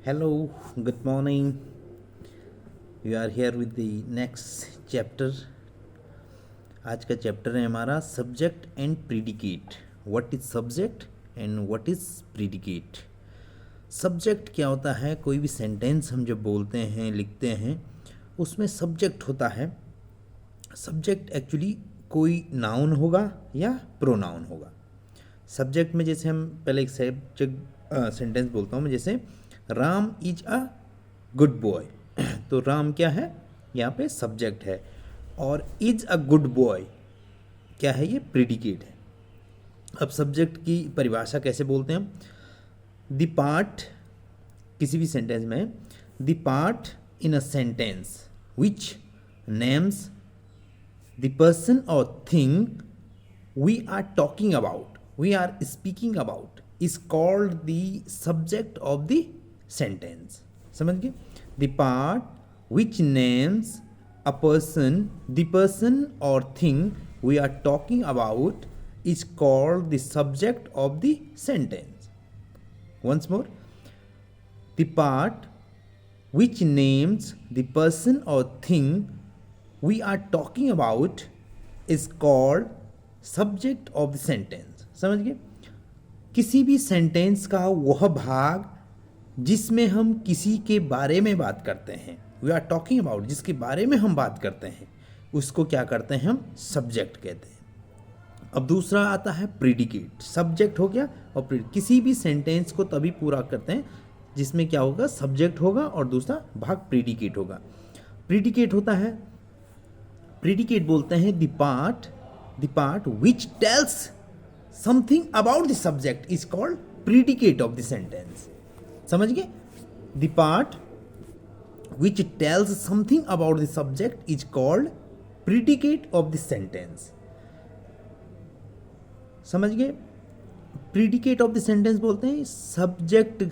Hello, good morning. We are here with the next chapter. आज का chapter है हमारा subject and predicate. What is subject and what is predicate. Subject क्या होता है? कोई भी सेंटेंस हम जब बोलते हैं, लिखते हैं, उसमें सब्जेक्ट होता है. सब्जेक्ट एक्चुअली कोई नाउन होगा या प्रोनाउन होगा. सब्जेक्ट में जैसे हम पहले एक सेंटेंस बोलता हूँ मैं, जैसे Ram is a good boy. तो राम क्या है? यहाँ पे सब्जेक्ट है. और इज अ गुड बॉय क्या है? ये प्रीडिकेट है. अब सब्जेक्ट की परिभाषा कैसे बोलते हैं हम? द पार्ट, किसी भी सेंटेंस में, the part in a sentence which names the person or thing we are talking about, we are speaking about, is called the subject of the sentence. समझ गए? The part which names a person, the person or thing we are talking about is called the subject of the sentence. Once more, the part which names the person or thing we are talking about is called subject of the sentence. समझ गए? किसी भी sentence का वह भाग जिसमें हम किसी के बारे में बात करते हैं, वी आर टॉकिंग अबाउट, जिसके बारे में हम बात करते हैं, उसको क्या करते हैं? हम सब्जेक्ट कहते हैं. अब दूसरा आता है प्रीडिकेट. सब्जेक्ट हो गया और किसी भी सेंटेंस को तभी पूरा करते हैं जिसमें क्या होगा? सब्जेक्ट होगा और दूसरा भाग प्रीडिकेट होगा. प्रीडिकेट होता है, प्रीडिकेट बोलते हैं the part which tells something about the subject is called predicate of the sentence. समझ गए? The part which tells something about the subject is called predicate of the sentence. समझ गए? predicate of the sentence बोलते हैं subject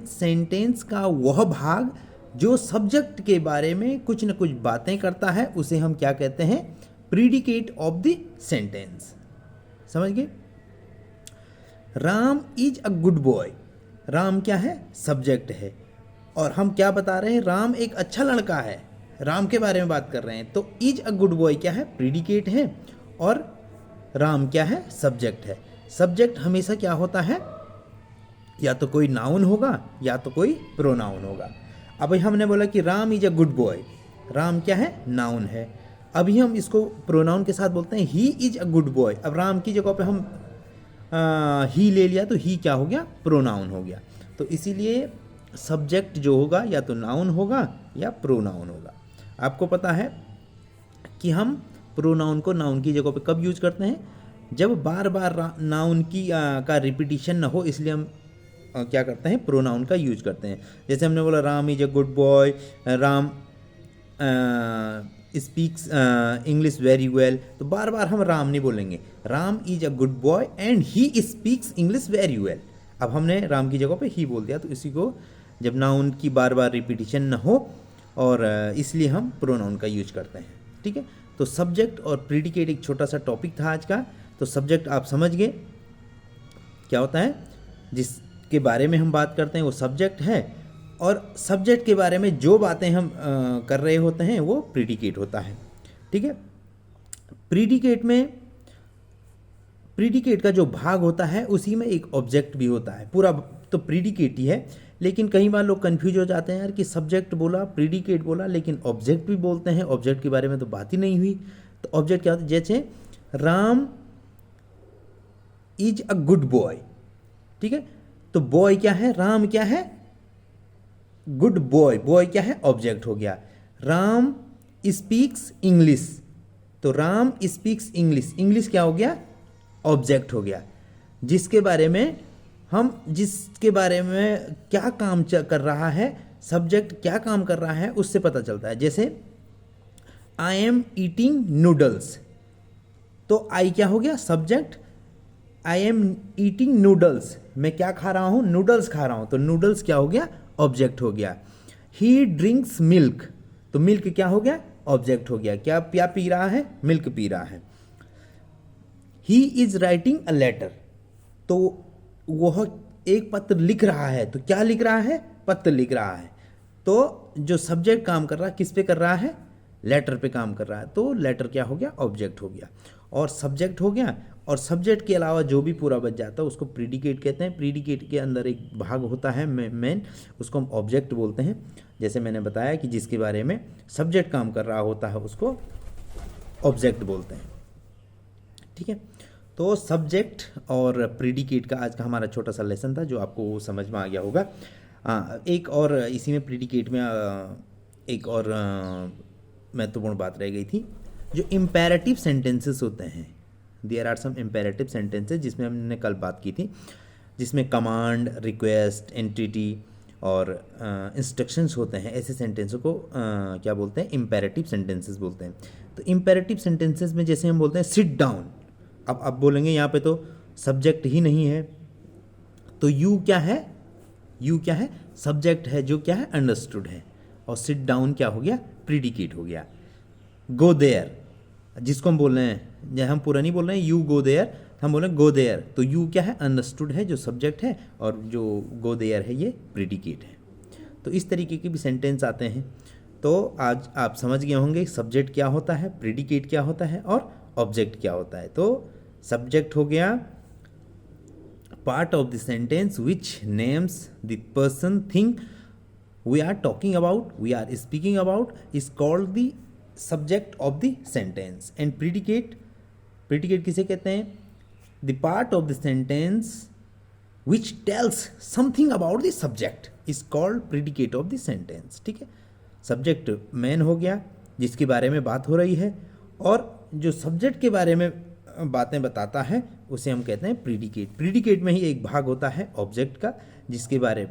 sentence का वह भाग जो सब्जेक्ट के बारे में कुछ न कुछ बातें करता है, उसे हम क्या कहते हैं? predicate of the sentence. समझ गए? Ram is a good boy. Ram क्या है? सब्जेक्ट है. और हम क्या बता रहे हैं? राम एक अच्छा लड़का है, राम के बारे में बात कर रहे हैं. तो इज अ गुड बॉय क्या है? प्रीडिकेट है. और राम क्या है? सब्जेक्ट है. सब्जेक्ट हमेशा क्या होता है? या तो कोई नाउन होगा या तो कोई प्रोनाउन होगा. अभी हमने बोला कि Ram is a good boy. Ram क्या है? नाउन है. अभी हम इसको प्रोनाउन के साथ बोलते हैं he is a good boy. अब राम की जगह पे हम ही ले लिया तो ही क्या हो गया? प्रोनाउन हो गया. तो इसीलिए सब्जेक्ट जो होगा या तो नाउन होगा या प्रोनाउन होगा. आपको पता है कि हम प्रोनाउन को नाउन की जगह पे कब यूज करते हैं? जब बार बार नाउन की का रिपीटिशन ना हो, इसलिए हम क्या करते हैं? प्रोनाउन का यूज करते हैं. जैसे हमने बोला Ram is a good boy, Ram speaks English very well. तो बार बार हम राम नहीं बोलेंगे. Ram is a good boy and he speaks English very well. अब हमने राम की जगह पे ही बोल दिया. तो इसी को जब नाउन की बार बार रिपीटिशन न हो, और इसलिए हम प्रोनाउन का यूज करते हैं. ठीक है? तो सब्जेक्ट और प्रीडिकेट एक छोटा सा टॉपिक था आज का. तो सब्जेक्ट आप समझ गए क्या होता है? जिसके बारे में हम बात करते हैं वो सब्जेक्ट है, और सब्जेक्ट के बारे में जो बातें हम कर रहे होते हैं वो प्रीडिकेट होता है. ठीक है? प्रीडिकेट में, प्रीडिकेट का जो भाग होता है उसी में एक ऑब्जेक्ट भी होता है. पूरा तो प्रीडिकेट ही है, लेकिन कई बार लोग कंफ्यूज हो जाते हैं यार कि सब्जेक्ट बोला, प्रीडिकेट बोला, लेकिन ऑब्जेक्ट भी बोलते हैं. ऑब्जेक्ट के बारे में तो बात ही नहीं हुई. तो ऑब्जेक्ट क्या होता है? जैसे Ram is a good boy. ठीक है? तो बॉय क्या है? राम क्या है? Good boy. बॉय क्या है? ऑब्जेक्ट हो गया. Ram speaks English. तो राम स्पीक्स इंग्लिश. इंग्लिश क्या हो गया? ऑब्जेक्ट हो गया. जिसके बारे में क्या काम कर रहा है, सब्जेक्ट क्या काम कर रहा है, उससे पता चलता है. जैसे आई एम ईटिंग नूडल्स. तो आई क्या हो गया? Subject. I am eating noodles, मैं क्या खा रहा हूं? नूडल्स खा रहा हूं. तो नूडल्स क्या हो गया? ऑब्जेक्ट हो गया. ही ड्रिंक्स मिल्क. तो मिल्क क्या हो गया? ऑब्जेक्ट हो गया. क्या पी रहा है? मिल्क पी रहा है. He is writing a letter. तो वह एक पत्र लिख रहा है, तो क्या लिख रहा है? पत्र लिख रहा है। तो जो सब्जेक्ट काम कर रहा है किस पे कर रहा है? लेटर पे काम कर रहा है, तो लेटर क्या हो गया? ऑब्जेक्ट हो गया। और सब्जेक्ट हो गया, और सब्जेक्ट के अलावा जो भी पूरा बच जाता है उसको प्रीडिकेट कहते हैं। प्रीडिकेट के अंदर एक भाग होता है मेन, उसको हम ऑब्जेक्ट बोलते हैं। जैसे मैंने बताया कि जिसके बारे में सब्जेक्ट काम कर रहा होता है उसको ऑब्जेक्ट बोलते हैं। ठीक है, तो सब्जेक्ट और प्रीडिकेट का आज का हमारा छोटा सा लेसन था जो आपको समझ में आ गया होगा। एक और इसी में प्रीडिकेट में एक और महत्वपूर्ण बात रह गई थी, जो इम्पेरेटिव सेंटेंसेस होते हैं। There are some imperative sentences जिसमें हमने कल बात की थी, जिसमें कमांड, रिक्वेस्ट, एंटिटी और इंस्ट्रक्शंस होते हैं। ऐसे सेंटेंसों को क्या बोलते हैं? इम्पेरेटिव सेंटेंसेस बोलते हैं। तो इम्पेरेटिव सेंटेंसेस में जैसे हम बोलते हैं सिट डाउन, अब आप बोलेंगे यहाँ पे तो सब्जेक्ट ही नहीं है, तो यू क्या है? यू क्या है? सब्जेक्ट है, जो क्या है? अंडरस्टूड है। और सिट डाउन क्या हो गया? प्रीडिकेट हो गया। गो देयर, जिसको हम बोल रहे हैं, जब हम पूरा नहीं बोल रहे हैं यू गो देयर, हम बोल रहे हैं गो देयर, तो यू क्या है? अंडरस्टूड है, जो सब्जेक्ट है, और जो गो देयर है ये प्रीडिकेट है। तो इस तरीके के भी सेंटेंस आते हैं। तो आज आप समझ गए होंगे सब्जेक्ट क्या होता है, प्रीडिकेट क्या होता है और ऑब्जेक्ट क्या होता है। तो सब्जेक्ट हो गया part of the sentence which names the person, thing we are talking about, we are speaking about, is called the subject of the sentence. And predicate, predicate किसे कहते हैं? The part of the sentence which tells something about the subject is called predicate of the sentence. ठीक है, subject man हो गया जिसके बारे में बात हो रही है, और जो सब्जेक्ट के बारे में बातें बताता है उसे हम कहते हैं प्रीडिकेट। प्रीडिकेट में ही एक भाग होता है ऑब्जेक्ट का, जिसके बारे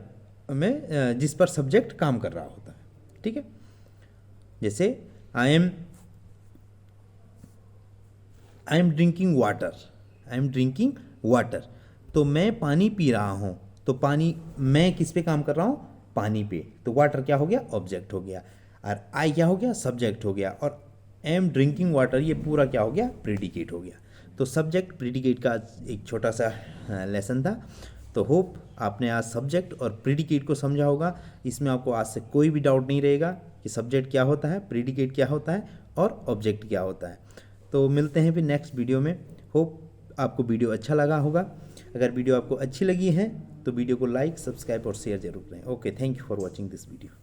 में जिस पर सब्जेक्ट काम कर रहा होता है। ठीक है, जैसे I am drinking water, I am drinking water, तो मैं पानी पी रहा हूँ। तो पानी, मैं किस पे काम कर रहा हूँ? पानी पे। तो वाटर क्या हो गया? ऑब्जेक्ट हो गया। और आई क्या हो गया? सब्जेक्ट हो गया। और एम ड्रिंकिंग वाटर ये पूरा क्या हो गया? प्रीडिकेट हो गया। तो सब्जेक्ट प्रीडिकेट का एक छोटा सा लेसन था। तो होप आपने आज सब्जेक्ट और प्रीडिकेट को समझा होगा। इसमें आपको आज से कोई भी डाउट नहीं रहेगा कि सब्जेक्ट क्या होता है, प्रीडिकेट क्या होता है और ऑब्जेक्ट क्या होता है। तो मिलते हैं फिर नेक्स्ट वीडियो में। होप आपको वीडियो अच्छा लगा होगा। अगर वीडियो आपको अच्छी लगी है तो वीडियो को लाइक, सब्सक्राइब और शेयर जरूर करें। Okay, thank you for watching this video.